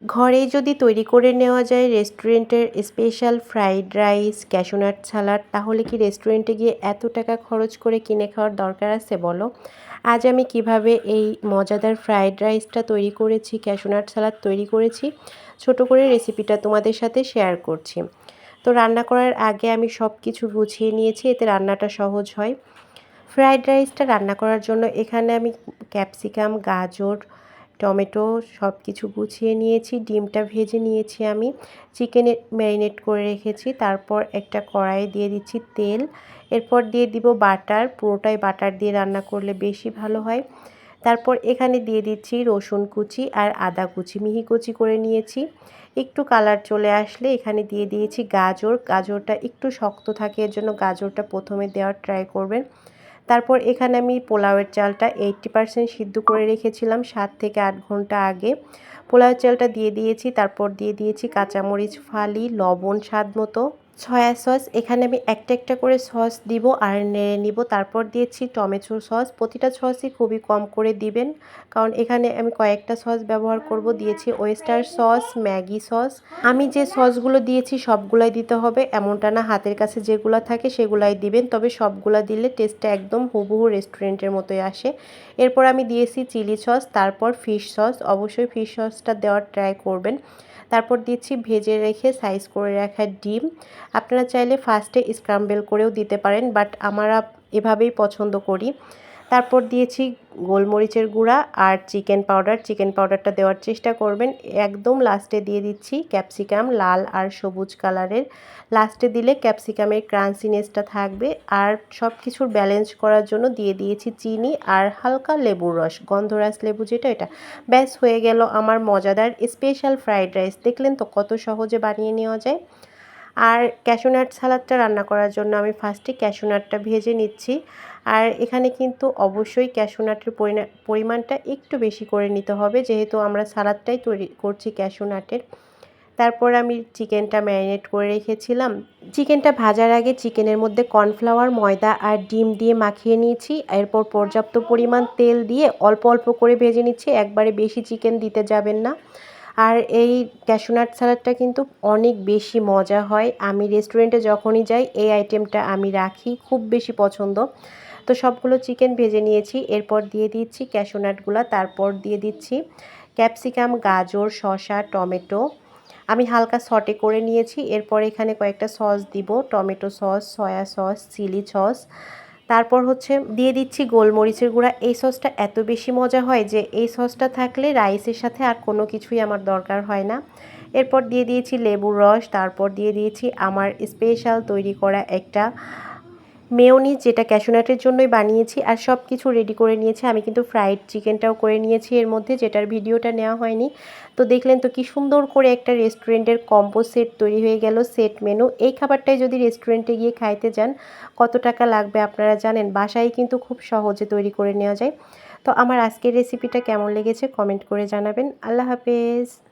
ঘরেই যদি তৈরি করে নেওয়া যায় রেস্টুরেন্টের special fried rice, cashew nut salad, তাহলে কি রেস্টুরেন্টে গিয়ে এত টাকা খরচ করে কিনে খাওয়ার দরকার আছে বলো? আজ আমি কিভাবে এই মজাদার ফ্রাইড রাইসটা তৈরি করেছি, ক্যাশু নাট সালাদ তৈরি করেছি, ছোট করে রেসিপিটা তোমাদের সাথে শেয়ার করছি। তো রান্না করার আগে আমি সব কিছু গুছিয়ে নিয়েছি, এতে রান্নাটা সহজ হয়। ফ্রাইড রাইসটা রান্না করার জন্য এখানে আমি ক্যাপসিকাম, গাজর, টমেটো সব কিছু গুছিয়ে নিয়েছি। ডিমটা ভেজে নিয়েছি আমি। চিকেনে ম্যারিনেট করে রেখেছি। তারপর একটা কড়াইয়ে দিয়ে দিচ্ছি তেল। এরপর দিয়ে দিব বাটার। পুরোটাই বাটার দিয়ে রান্না করলে বেশি ভালো হয়। তারপর এখানে দিয়ে দিচ্ছি রসুন কুচি আর আদা কুচি, মিহি কুচি করে নিয়েছি। একটু কালার চলে আসলে এখানে দিয়ে দিয়েছি গাজর। গাজরটা একটু শক্ত থাকে, এর জন্য গাজরটা প্রথমে দেওয়ার ট্রাই করবেন। তারপর এখানে আমি পোলাওয়ের চালটা 80% সিদ্ধ করে রেখেছিলাম 7 থেকে 8 ঘন্টা আগে। পোলাওয়ের চালটা দিয়ে দিয়েছি। তারপর দিয়ে দিয়েছি কাঁচামরিচ ফালি, লবণ স্বাদ মতো, সয়া সস। এখানে আমি একটা একটা করে সস দিব আর নেড়ে নিব। তারপর দিয়েছি টমেটো সস। প্রতিটা সসই খুবই কম করে দিবেন, কারণ এখানে আমি কয়েকটা সস ব্যবহার করব। দিয়েছি ওয়েস্টার সস, ম্যাগি সস। আমি যে সসগুলো দিয়েছি সবগুলাই দিতে হবে এমনটা না, হাতের কাছে যেগুলো থাকে সেগুলাই দিবেন, তবে সবগুলা দিলে টেস্টটা একদম হুবহু রেস্টুরেন্টের মতোই আসে। এরপর আমি দিয়েছি চিলি সস, তারপর ফিশ সস। অবশ্যই ফিশ সসটা দেওয়ার ট্রাই করবেন। তারপর দিচ্ছি ভেজে রেখে সাইজ করে রাখা ডিম। আপনারা চাইলে ফার্স্টে স্ক্রাম্বেল করেও দিতে পারেন, বাট আমরা এভাবেই পছন্দ করি। তারপর দিয়েছি গোলমরিচের গুঁড়া আর চিকেন পাউডার। চিকেন পাউডারটা দেওয়ার চেষ্টা করবেন। একদম লাস্টে দিয়ে দিচ্ছি ক্যাপসিকাম, লাল আর সবুজ কালারের। লাস্টে দিলে ক্যাপসিকামের ক্রাঞ্চিনেসটা থাকবে। আর সব কিছুর ব্যালেন্স করার জন্য দিয়ে দিয়েছি চিনি আর হালকা লেবুর রস, গন্ধরাজ লেবু যেটা, এটা। ব্যাস হয়ে গেল আমার মজাদার স্পেশাল ফ্রাইড রাইস। দেখলেন তো কত সহজে বানিয়ে নেওয়া যায়। আর ক্যাশু নাট সালাদটা রান্না করার জন্য আমি ফার্স্টে ক্যাশু নাটটা ভেজে নিচ্ছি। আর এখানে কিন্তু অবশ্যই ক্যাশু নাটের পরিমাণটা একটু বেশি করে নিতে হবে, যেহেতু আমরা সালাদটাই তৈরি করছি ক্যাশু নাটের। তারপর আমি চিকেনটা ম্যারিনেট করে রেখেছিলাম। চিকেনটা ভাজার আগে চিকেনের মধ্যে কর্নফ্লাওয়ার, ময়দা আর ডিম দিয়ে মাখিয়ে নিয়েছি। এরপর পর্যাপ্ত পরিমাণ তেল দিয়ে অল্প অল্প করে ভেজে নিচ্ছি, একবারে বেশি চিকেন দিতে যাবেন না। আর এই ক্যাশু নাট সালাডটা কিন্তু অনেক বেশি মজা হয়। আমি রেস্টুরেন্টে যখনই যাই এই আইটেমটা আমি রাখি, খুব বেশি পছন্দ। তো সবগুলো চিকেন ভেজে নিয়েছি। এরপর দিয়ে দিচ্ছি ক্যাশু নাটগুলো। তারপর দিয়ে দিচ্ছি ক্যাপসিকাম, গাজর, শসা, টমেটো। আমি হালকা সটে করে নিয়েছি। এরপর এখানে কয়েকটা সস দিব, tomato sauce, soya sauce, chilli sauce. তারপর হচ্ছে দিয়ে দিচ্ছি গোলমরিচের গুঁড়া। এই সসটা এত বেশি মজা হয় যে এই সসটা থাকলে রাইসের সাথে আর কোনো কিছুই আমার দরকার হয় না। এরপর দিয়ে দিয়েছি লেবুর রস। তারপর দিয়ে দিয়েছি আমার স্পেশাল তৈরি করা একটা মেয়োনিজ, যেটা ক্যাশু নাটের জন্যই বানিয়েছি। আর সব কিছু রেডি করে নিয়েছি। আমি কিন্তু ফ্রাইড চিকেনটাও করে নিয়েছি এর মধ্যে, যেটার ভিডিওটা নেওয়া হয়নি। তো দেখলেন তো কি সুন্দর করে একটা রেস্টুরেন্টের কম্বো সেট তৈরি হয়ে গেল, সেট মেনু। এই খাবারটাই যদি রেস্টুরেন্টে গিয়ে খাইতে যান কত টাকা লাগবে আপনারা জানেন? বাসায় কিন্তু খুব সহজে তৈরি করে নেওয়া যায়। তো আমার আজকের রেসিপিটা কেমন লেগেছে কমেন্ট করে জানাবেন। আল্লাহ হাফেজ।